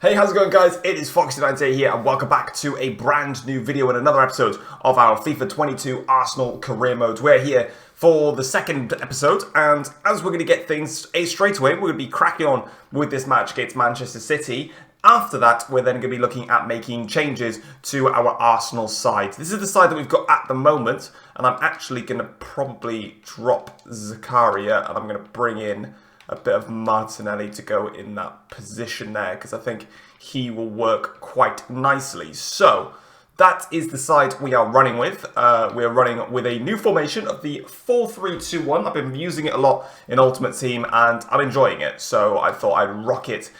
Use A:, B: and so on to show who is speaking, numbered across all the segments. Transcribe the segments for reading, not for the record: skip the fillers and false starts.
A: Hey, how's it going, guys? It is Foxy98 here, and welcome back to a brand new video and another episode of our FIFA 22 Arsenal career mode. We're here for the second episode, and as we're going to get things straight away, we're going to be cracking on with this match against Manchester City. After that, we're then going to be looking at making changes to our Arsenal side. This is the side that we've got at the moment, and I'm actually going to probably drop Zakaria, and I'm going to bring in a bit of Martinelli to go in that position there, because I think he will work quite nicely. So that is the side we are running with. We are running with a new formation of the 4-3-2-1. I've been using it a lot in Ultimate Team and I'm enjoying it. So I thought I'd rock it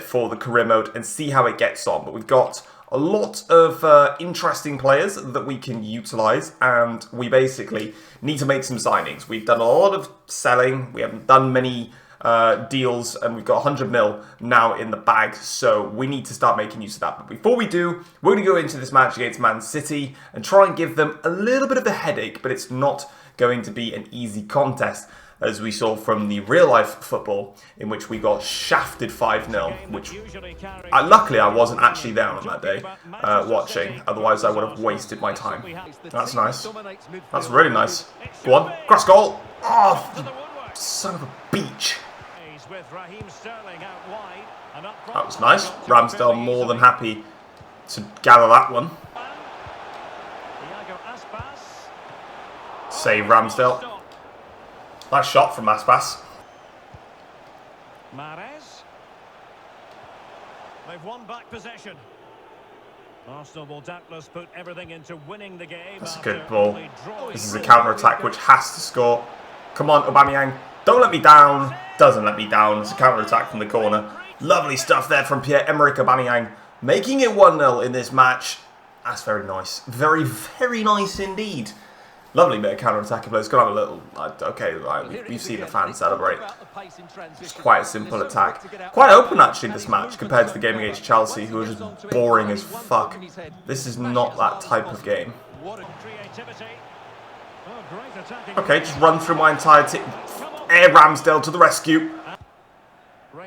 A: for the career mode and see how it gets on. But we've got a lot of interesting players that we can utilise, and we basically need to make some signings. We've done a lot of selling. We haven't done many deals, and we've got 100 mil now in the bag, so we need to start making use of that. But before we do, we're going to go into this match against Man City and try and give them a little bit of a headache, but it's not going to be an easy contest, as we saw from the real-life football, in which we got shafted 5-0, which luckily I wasn't actually there on that day watching, otherwise I would have wasted my time. That's nice. That's really nice. Go on, cross goal. Oh, son of a beach. That was nice. Ramsdale more than happy to gather that one. Save Ramsdale. Nice shot from Aspas.
B: They've won back possession. Arsenal will doubtless put everything into winning the game.
A: That's a good ball. This is a counter-attack which has to score. Come on, Aubameyang. Don't let me down. Doesn't let me down. It's a counter-attack from the corner. Lovely stuff there from Pierre-Emerick Aubameyang. Making it 1-0 in this match. That's very nice. Very, very nice indeed. Lovely bit of counter-attacking play. It's going to have a little... okay, right, we've seen the fans celebrate. It's quite a simple attack. Quite open, actually, this match, compared to the game against Chelsea, who were just boring as fuck. This is not that type of game. Okay, just run through my entire team. Air Ramsdale to the rescue. I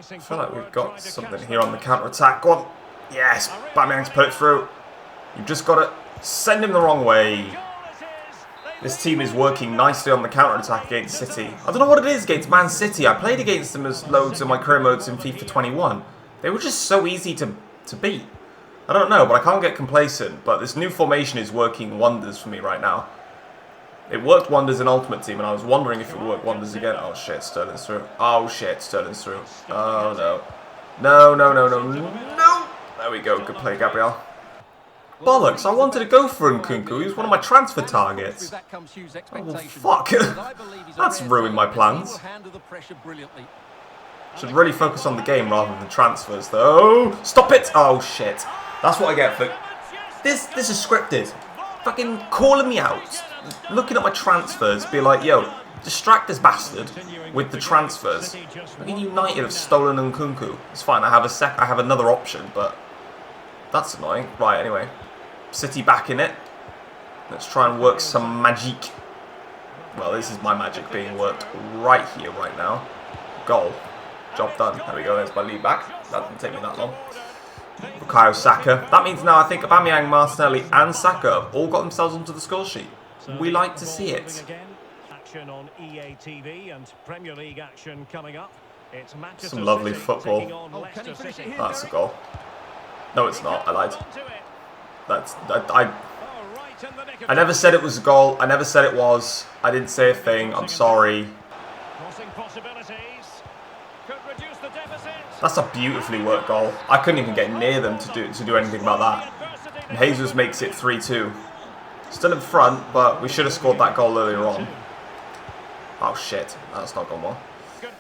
A: feel like we've got something here on the counter-attack. Go on. Yes, Aubameyang's put it through. You've just got to send him the wrong way. This team is working nicely on the counter-attack against City. I don't know what it is against Man City. I played against them as loads in my career modes in FIFA 21. They were just so easy to beat. I don't know, but I can't get complacent. But this new formation is working wonders for me right now. It worked wonders in Ultimate Team, and I was wondering if it would work wonders again. Oh shit, Sterling's through. Oh shit, Sterling's through. Oh no. No, no, no, no, no! There we go, good play, Gabriel. Bollocks, I wanted to go for Nkunku. He was one of my transfer targets. Oh, well, fuck. That's ruined my plans. Should really focus on the game rather than transfers, though. Stop it! Oh, shit. That's what I get for... This is scripted. Fucking calling me out. Looking at my transfers, be like, yo, distract this bastard with the transfers. Fucking United have stolen Nkunku. It's fine, I have another option, but... That's annoying. Right, anyway. City back in it. Let's try and work some magic. Well, this is my magic being worked right here, right now. Goal. Job done. There we go. There's my lead back. That didn't take me that long. Bukayo Saka. That means now I think Aubameyang, Martinelli and Saka have all got themselves onto the score sheet. We like to see it.
B: Action on EA TV and Premier League action coming up. It's
A: Some lovely football. That's a goal. No, it's not. I lied. I never said it was a goal. I never said it was. I didn't say a thing. I'm sorry. That's a beautifully worked goal. I couldn't even get near them to do anything about that. And Jesus makes it 3-2. Still in front, but we should have scored that goal earlier on. Oh shit, that's not gone well.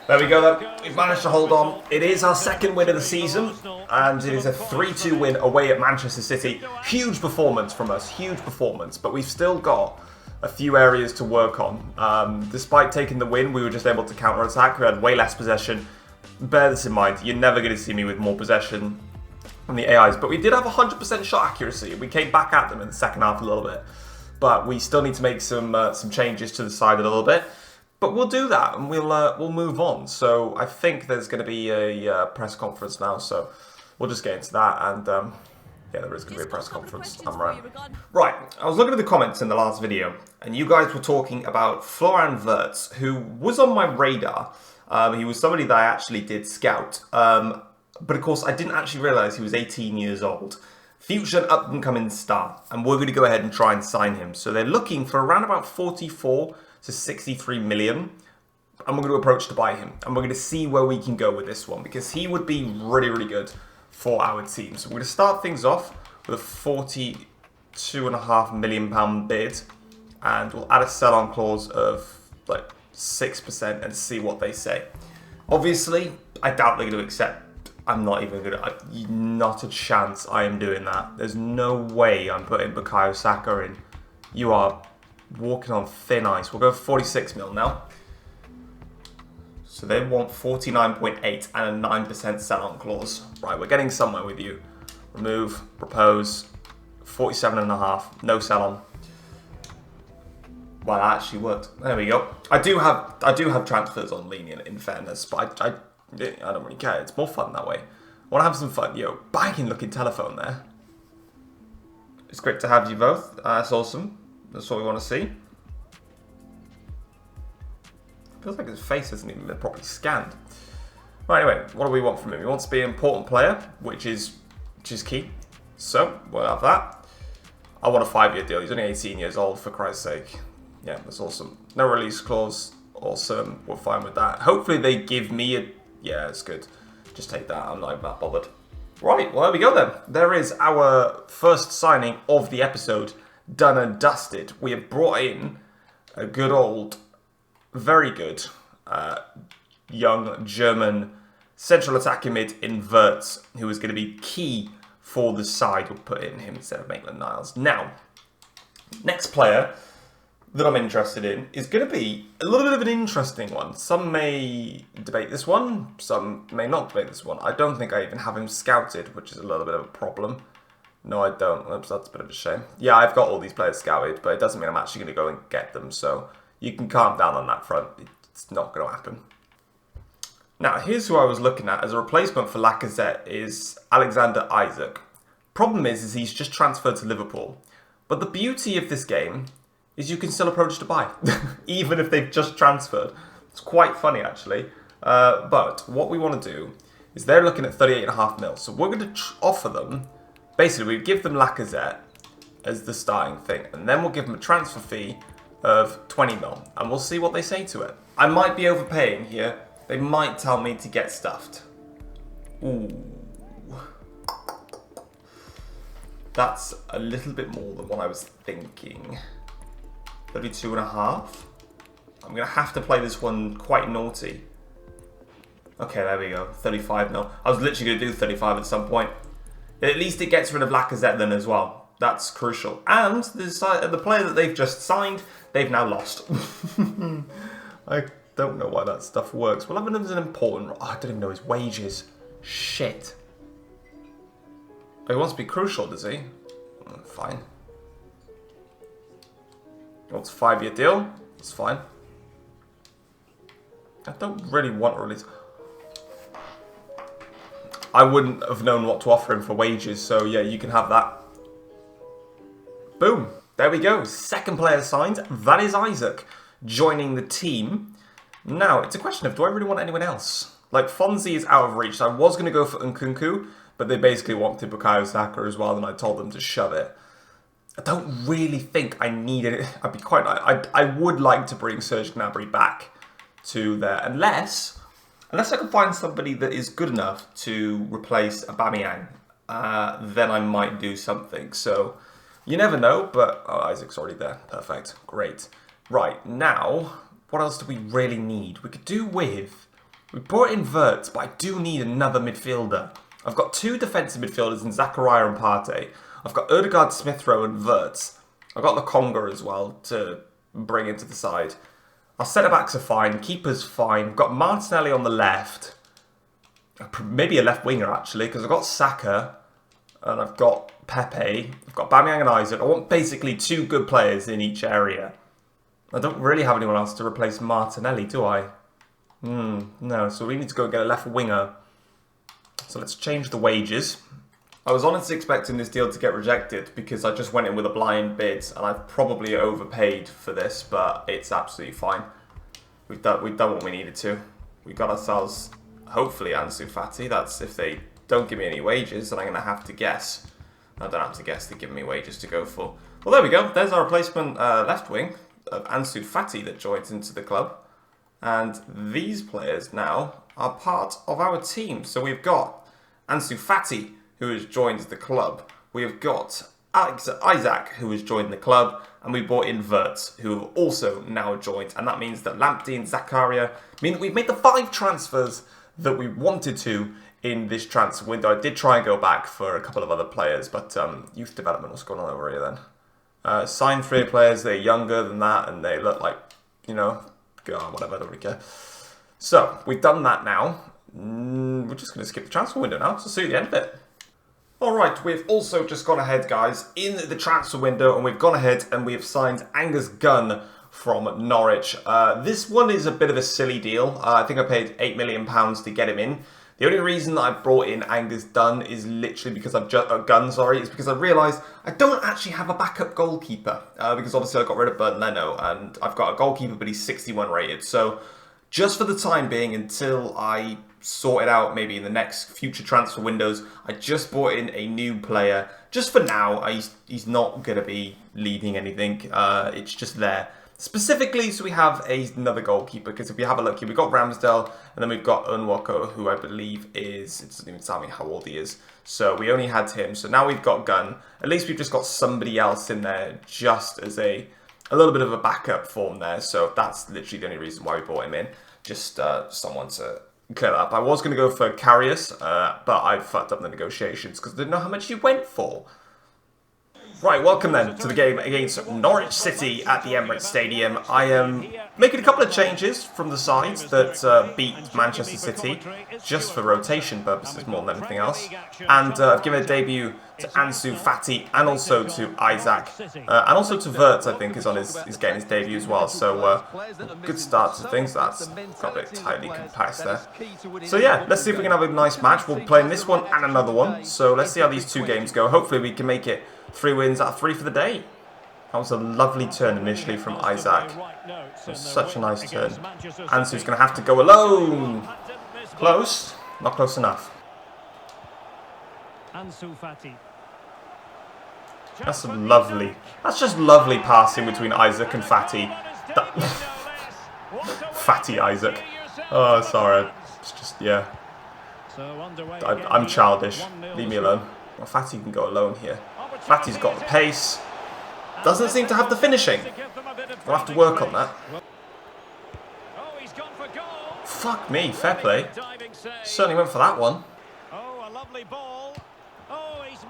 A: There we go then, we've managed to hold on. It is our second win of the season, and it is a 3-2 win away at Manchester City. Huge performance from us, huge performance, but we've still got a few areas to work on. Despite taking the win, we were just able to counter-attack. We had way less possession. Bear this in mind, you're never going to see me with more possession than the AIs, but we did have 100% shot accuracy. We came back at them in the second half a little bit, but we still need to make some changes to the side a little bit. But we'll do that, and we'll move on. So I think there's going to be a press conference now. So we'll just get into that, and yeah, there is going to be a press conference. I'm right. Right, I was looking at the comments in the last video, and you guys were talking about Florian Wirtz, who was on my radar. He was somebody that I actually did scout, but of course I didn't actually realise he was 18 years old. Future up-and-coming star, and we're going to go ahead and try and sign him. So they're looking for around about 44 to 63 million, and we're going to approach to buy him. And we're going to see where we can go with this one, because he would be really, really good for our team. So we're going to start things off with a £42.5 million bid, and we'll add a sell-on clause of like 6% and see what they say. Obviously, I doubt they're going to accept. I'm not even going to... Not a chance I am doing that. There's no way I'm putting Bukayo Saka in. You are walking on thin ice. We'll go for 46 mil now. So they want 49.8 and a 9% sell-on clause. Right, we're getting somewhere with you. Remove, propose, 47.5, no sell-on. Well, that actually worked. There we go. I do have transfers on lenient, in fairness, but I don't really care. It's more fun that way. I want to have some fun. Yo, banging looking telephone there. It's great to have you both. That's awesome. That's what we want to see. Feels like his face hasn't even been properly scanned. Right, anyway, what do we want from him? He wants to be an important player, which is key. So, we'll have that. I want a 5-year deal. He's only 18 years old, for Christ's sake. Yeah, that's awesome. No release clause. Awesome. We're fine with that. Hopefully they give me a... Yeah, it's good. Just take that. I'm not even that bothered. Right, well, there we go then. There is our first signing of the episode done and dusted. We have brought in a good old, very good, young German central attacking mid in Wirtz, who is going to be key for the side. We'll put in him instead of Maitland-Niles. Now, next player that I'm interested in is going to be a little bit of an interesting one. Some may debate this one, some may not debate this one. I don't think I even have him scouted, which is a little bit of a problem. No, I don't. Oops, that's a bit of a shame. Yeah, I've got all these players scouted, but it doesn't mean I'm actually going to go and get them, so you can calm down on that front. It's not going to happen. Now, here's who I was looking at as a replacement for Lacazette is Alexander Isak. Problem is he's just transferred to Liverpool. But the beauty of this game is you can still approach to buy, even if they've just transferred. It's quite funny, actually. But what we want to do is they're looking at 38.5 mil. So we're going to offer them, basically, we give them Lacazette as the starting thing, and then we'll give them a transfer fee of 20 mil, and we'll see what they say to it. I might be overpaying here. They might tell me to get stuffed. Ooh. That's a little bit more than what I was thinking. 32.5. I'm going to have to play this one quite naughty. Okay, there we go. 35 mil. I was literally going to do 35 at some point. At least it gets rid of Lacazette then as well. That's crucial. And the player that they've just signed, they've now lost. I don't know why that stuff works. Well, Lebanon's an important... Oh, I don't even know his wages. Shit. But he wants to be crucial, does he? Fine. He wants a 5-year deal. It's fine. I don't really want to release... I wouldn't have known what to offer him for wages, so yeah, you can have that. Boom. There we go. Second player signed. That is Isak joining the team. Now, it's a question of, do I really want anyone else? Like, Fonzie is out of reach. So I was going to go for Nkunku, but they basically wanted Bukayo Saka as well, and I told them to shove it. I don't really think I need it. I'd be quite... I would like to bring Serge Gnabry back to there, unless I can find somebody that is good enough to replace Aubameyang. Then I might do something. So, you never know, but... Oh, Isaac's already there. Perfect. Great. Right, now, what else do we really need? We could do with... We brought in Wirtz, but I do need another midfielder. I've got 2 defensive midfielders in Zakaria and Partey. I've got Odegaard, Smith Rowe and Wirtz. I've got the Conga as well to bring into the side. Our centre-backs are fine. Keeper's fine. I've got Martinelli on the left. Maybe a left winger, actually, because I've got Saka and I've got Pepe. I've got Aubameyang and Isaac. I want basically 2 good players in each area. I don't really have anyone else to replace Martinelli, do I? No, so we need to go get a left winger. So let's change the wages. I was honestly expecting this deal to get rejected because I just went in with a blind bid and I've probably overpaid for this, but it's absolutely fine. We've done what we needed to. We got ourselves, hopefully, Ansu Fati. That's if they don't give me any wages, then I'm going to have to guess. I don't have to guess, they're giving me wages to go for. Well, there we go. There's our replacement left wing of Ansu Fati that joins into the club. And these players now are part of our team. So we've got Ansu Fati, who has joined the club. We have got Isaac, who has joined the club. And we brought in Wirtz, who have also now joined. And that means that Lamptey and Zakaria mean that we've made the 5 transfers that we wanted to in this transfer window. I did try and go back for a couple of other players, but youth development, what's going on over here then? Signed 3 players, they're younger than that, and they look like, you know, whatever, I don't really care. So, we've done that now. We're just going to skip the transfer window now, so see you at the end of it. Alright, we've also just gone ahead, guys, in the transfer window, and we've gone ahead and we have signed Angus Gunn from Norwich. This one is a bit of a silly deal. I think I paid £8 million to get him in. The only reason that I brought in Angus Gunn is literally because is because I realised I don't actually have a backup goalkeeper. Because obviously I got rid of Bernd Leno and I've got a goalkeeper, but he's 61 rated. So just for the time being, until I sort it out maybe in the next future transfer windows, I just brought in a new player. Just for now, he's not going to be leading anything. It's just there. Specifically, so we have another goalkeeper, because if you have a look here, we've got Ramsdale, and then we've got Unwoko, who I believe is, it doesn't even tell me how old he is. So we only had him, so now we've got Gunn. At least we've just got somebody else in there, just as a little bit of a backup form there. So that's literally the only reason why we brought him in. Just someone to clear that up. I was going to go for Karius, but I fucked up the negotiations, because I didn't know how much he went for. Right, welcome then to the game against Norwich City at the Emirates Stadium. I am making a couple of changes from the sides that beat Manchester City, just for rotation purposes more than anything else. And I've given a debut to Ansu Fati and also to Isaac. And also to Wirtz, I think, is getting his debut as well. So, good start to things. That's got a bit tightly compassed there. So yeah, let's see if we can have a nice match. We'll play in this one and another one. So let's see how these 2 games go. Hopefully we can make it 3 wins out of 3 for the day. That was a lovely turn initially from Isaac. It was such a nice turn. Ansu's going to have to go alone. Close. Not close enough. That's lovely. That's just lovely passing between Isaac and Fati. Fatty Isaac. Oh, sorry. It's just, yeah. I'm childish. Leave me alone. Well, Fati can go alone here. Fati's got the pace. Doesn't seem to have the finishing. We'll have to work on that. Fuck me, fair play. Certainly went for that one.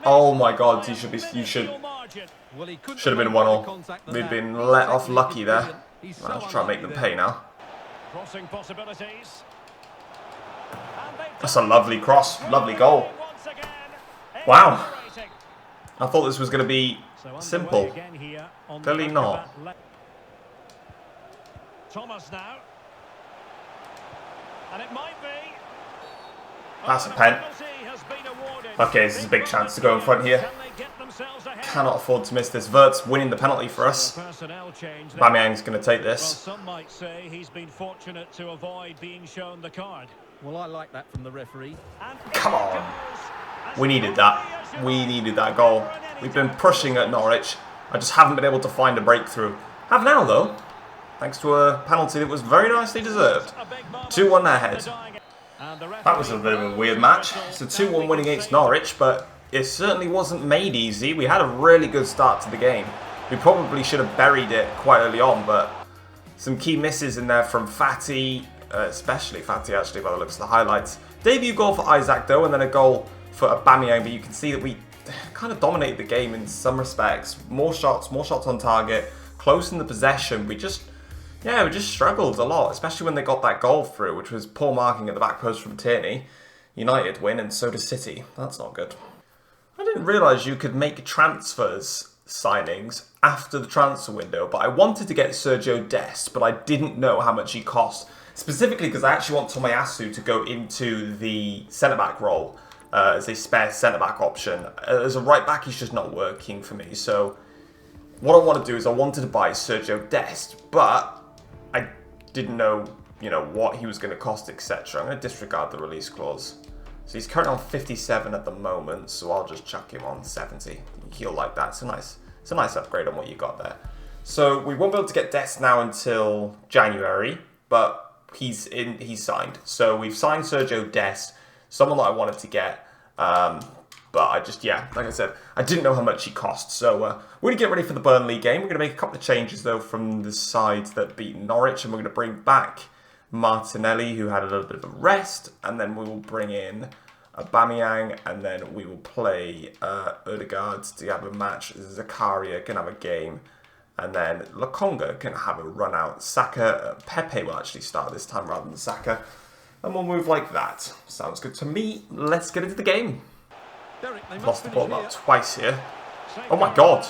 A: Oh my god, you should have been 1-0. We've been let off lucky there. I'll try and make them pay now. That's a lovely cross, lovely goal. Wow. I thought this was going to be simple. Clearly not.
B: Thomas now. And it might be.
A: That's a pen. Okay, this is a big chance to go in front here. Cannot afford to miss this. Wirtz winning the penalty for us. Aubameyang's going to take this.
B: Some might say he's been fortunate to avoid being shown the card.
C: Well, I like that from the referee.
A: Come on. We needed that. We needed that goal. We've been pushing at Norwich. I just haven't been able to find a breakthrough. Have now, though. Thanks to a penalty that was very nicely deserved. 2-1 ahead. That was a bit of a weird match. It's a 2-1 win against Norwich, but it certainly wasn't made easy. We had a really good start to the game. We probably should have buried it quite early on, but some key misses in there from Fati, especially Fati actually by the looks of the highlights. Debut goal for Isaac though, and then a goal for Aubameyang, but you can see that we kind of dominated the game in some respects. More shots on target, close in the possession. We just struggled a lot, especially when they got that goal through, which was poor marking at the back post from Tierney. United win, and so does City. That's not good. I didn't realise you could make transfers signings after the transfer window, but I wanted to get Sergio Dest, but I didn't know how much he cost. Specifically because I actually want Tomiyasu to go into the centre-back role. as a spare centre-back option. As a right-back, he's just not working for me. So what I want to do is I wanted to buy Sergio Dest, but I didn't know, what he was going to cost, etc. I'm going to disregard the release clause. So he's currently on 57 at the moment, so I'll just chuck him on 70. He'll like that. It's a nice upgrade on what you got there. So we won't be able to get Dest now until January, but he's signed. So we've signed Sergio Dest, someone that I wanted to get, but I just, like I said, I didn't know how much he cost. So we're going to get ready for the Burnley game. We're going to make a couple of changes, though, from the side that beat Norwich, and we're going to bring back Martinelli, who had a little bit of a rest, and then we will bring in Aubameyang, and then we will play Odegaard to have a match. Zakaria can have a game, and then Lokonga can have a run out. Pepe will actually start this time rather than Saka, and we'll move like that. Sounds good to me. Let's get into the game. Lost the ball about twice here. Oh my god!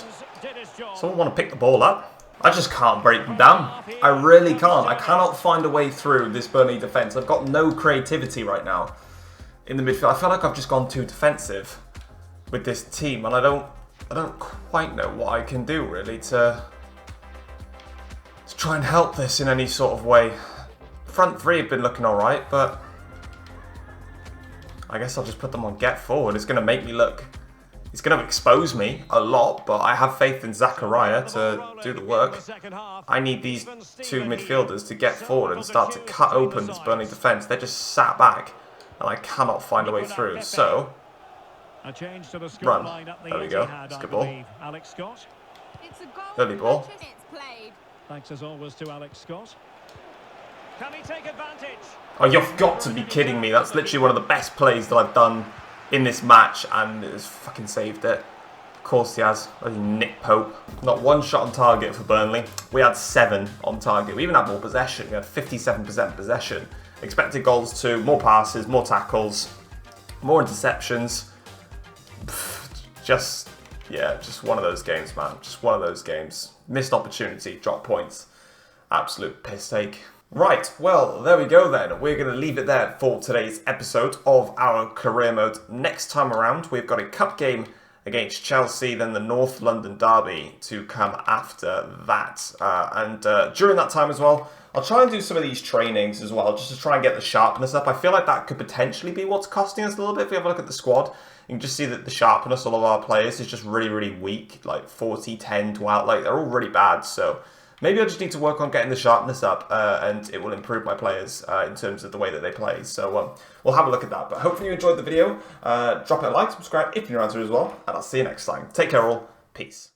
A: Someone want to pick the ball up? I just can't break them down. I really can't. I cannot find a way through this Burnley defence. I've got no creativity right now in the midfield. I feel like I've just gone too defensive with this team, and I don't quite know what I can do really to try and help this in any sort of way. Front three have been looking alright, but I guess I'll just put them on get forward. It's going to make me look... It's going to expose me a lot, but I have faith in Zakaria to do the work. I need these two midfielders to get forward and start to cut open this Burnley defence. They're just sat back, and I cannot find a way through. So, run. There we go. It's a good ball. Early ball.
B: Thanks as always to Alex Scott. Can he take advantage?
A: Oh, you've got to be kidding me. That's literally one of the best plays that I've done in this match, and it's fucking saved it. Of course he has. Nick Pope. Not one shot on target for Burnley. We had 7 on target. We even had more possession. We had 57% possession. Expected goals too. More passes, more tackles, more interceptions. Just one of those games, man. Just one of those games. Missed opportunity, drop points. Absolute piss take. Right, well, there we go then. We're going to leave it there for today's episode of our career mode. Next time around, we've got a cup game against Chelsea, then the North London derby to come after that. During that time as well, I'll try and do some of these trainings as well, just to try and get the sharpness up. I feel like that could potentially be what's costing us a little bit. If we have a look at the squad, you can just see that the sharpness of all of our players is just really, really weak. Like 40, 10, 12, like they're all really bad, so... Maybe I just need to work on getting the sharpness up, and it will improve my players in terms of the way that they play. So we'll have a look at that. But hopefully you enjoyed the video. Drop it a like, subscribe if you're new around here as well, and I'll see you next time. Take care all. Peace.